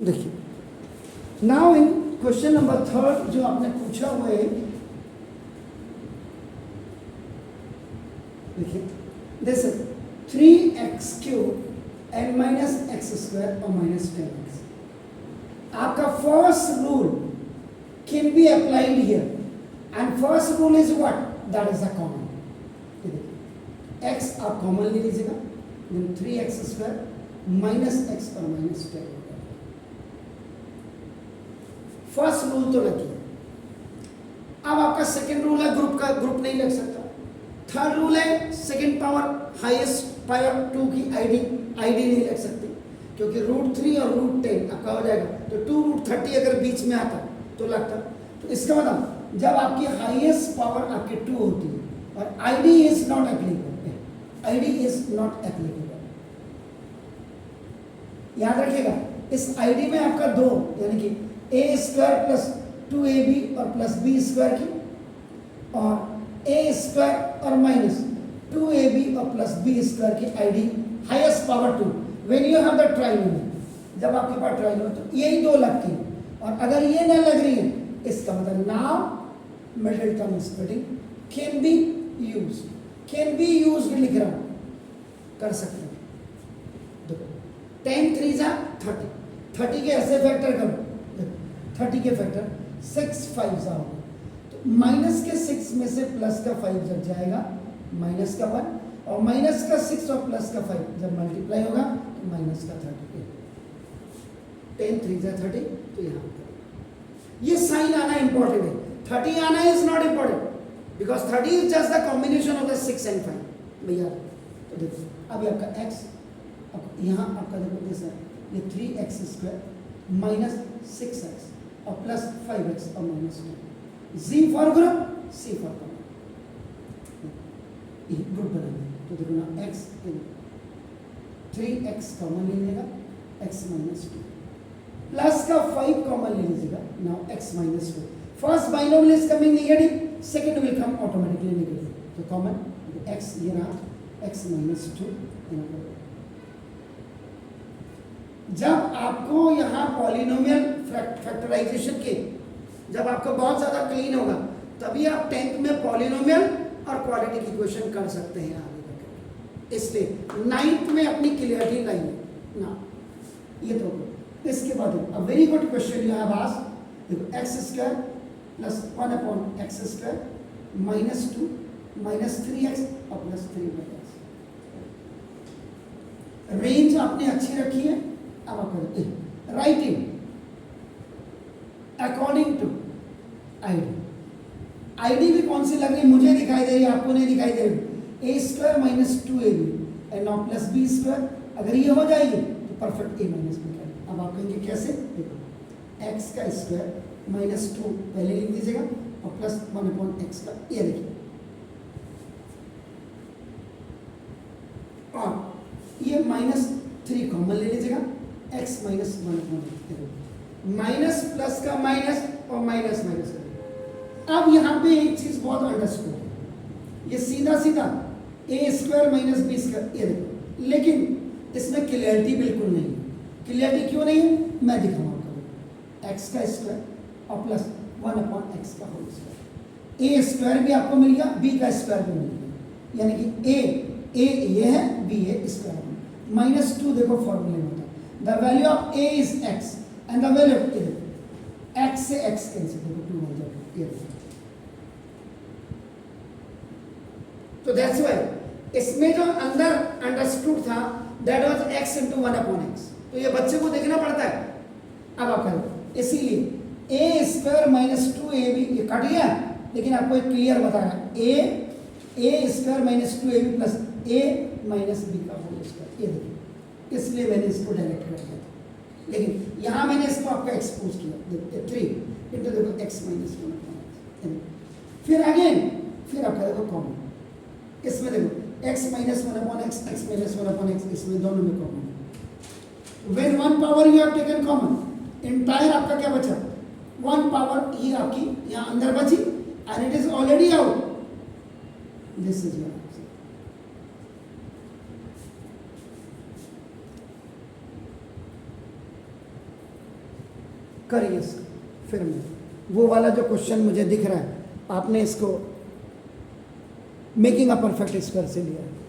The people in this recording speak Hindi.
देखिए, नाउ इन क्वेश्चन नंबर 3 जो आपने पूछा हुआ है, देखिए this 3x³ and minus x² और माइनस 10x. आपका first rule can be applied here and first rule is what, that is a common. x आप कॉमन ले लीजिएगा, देन 3x² माइनस x और माइनस 10. फर्स्ट रूल तो लग गया. अब आपका सेकंड रूल है ग्रुप का, ग्रुप नहीं लग सकता. थर्ड रूल है सेकंड पावर हाईएस्ट पावर 2 की आईडी नहीं लग सकती, क्योंकि √3 और √10 आपका हो जाएगा. तो 2√30 अगर बीच में आता तो लगता. तो इसका मतलब जब आपकी हाईएस्ट पावर आपकी 2 होती है और ID is not applicable, ID is not applicable, याद रखिएगा. इस आईडी में आपका 2 यानी कि a² प्लस 2ab और प्लस b² की, और a² और माइनस 2ab और प्लस b² की ID highest power 2. When you have the trinomial, जब आपके पास ट्राइनोमियल तो यही 2 लगती है. और अगर ये न लग रही है, इसका मतलब now middle term splitting can be used. Can be used लिख रहा हूं, कर सकते हैं. देखो 10 3 जा 30, 30 के ऐसे फैक्टर करो, 30 के फैक्टर 6 5 जा होगा. तो माइनस के 6 में से प्लस का 5 जब जाएगा, माइनस का 1, और माइनस का 6 और प्लस का 5 जब मल्टीप्लाई होगा तो माइनस का 30. 10 3 जा 30. तो यहाँ ये साइन आना इंपॉर्टेंट है. 30 आना is not important, because 30 is just the combination of the 6 and 5 भैया. तो देखो अभी आपका x, अब यहाँ आपका देखो जैसा ये 3x² माइनस 6x और प्लस 5x और minus 1. Z for group, C for common, ये ग्रुप बनाएंगे. तो देखो ना x इन 3x कॉमन ले लेगा, x माइनस 2 प्लस का 5 कॉमन ले लीजिएगा. Now x minus 2. First binomial is coming negative, second will come automatically negative. तो कॉमन x ये रहा, x माइनस 2. जब आपको यहाँ पॉलिनोमियल फैक्टराइजेशन के, जब आपको बहुत ज़्यादा क्लीन होगा, तभी आप 10th में पॉलिनोमियल और क्वाड्रेटिक इक्वेशन कर सकते हैं आगे तक. इसलिए 9th में अपनी क्लियरिटी लाइए ना. ये तो इसके बाद a very good question you have asked. देखो x² plus 1/x² minus 2 minus 3x और प्लस 3/x. रेंज आपने अच्छी रखी है. अब आप writing according to ID. ID भी कौन सी लग रही है, मुझे दिखाई दे रही है, आपको नहीं दिखाई दे रही. a² minus 2ab and now plus b². अगर ये हो जाएगी तो परफेक्ट a माइनस b. अब आप कहेंगे कैसे, देखो x का स्क्वायर माइनस 2 पहले लिख दीजिएगा और प्लस 1/x का, ये देखिए. और ये माइनस 3 कॉमन ले लीजिएगा, x minus 1/x. Minus plus का माइनस और माइनस माइनस का. अब यहाँ पे एक चीज बहुत अंडरस्टूड है, ये सीधा सीधा a² माइनस b², ये देखो. लेकिन इसमें क्लियरिटी बिल्कुल नहीं है. क्लियरिटी क्यों नहीं है, मैं दिखाऊंगा. x का स्क्वायर और प्लस 1/x का होल स्क्वायर. a² भी आपको मिल गया, b का स्क्वायर भी मिल गया, यानी कि a ये है, b है स्क्वायर. माइनस 2 देखो फॉर्मूले में होता है, the value of a is x and the value of a, x से x कैंसिल, देखो 2 हो जाएगा. ये तो दैट्स व्हाई इसमें जो अंदर अंडरस्टूड था that was x into 1/x. तो ये बच्चे को देखना पड़ता है. अब आप करें, इसीलिए a² माइनस 2ab ये कट गया, लेकिन आपको एक क्लियर बताया a² minus 2ab plus a minus b का होल स्क्वायर. ये देखिए, इसलिए मैंने इसको डायरेक्ट कर दिया था, लेकिन यहाँ मैंने इसको आपको एक्सपोज किया. देखिए 3 इंटू देखो x माइनस 1/x. फिर अगेन फिर आपका देखो कॉमन, इसमें देखो x minus 1/x, x minus 1/x, इसमें दोनों में common. When one power you have taken common, entire आपका क्या बचा, 1 power ये आपकी यहाँ अंदर बची and it is already out. This is your answer. करिए इसको फिर मैं वो वाला जो क्वेश्चन मुझे दिख रहा है आपने इसको मेकिंग अ परफेक्ट स्क्वायर से लिया है।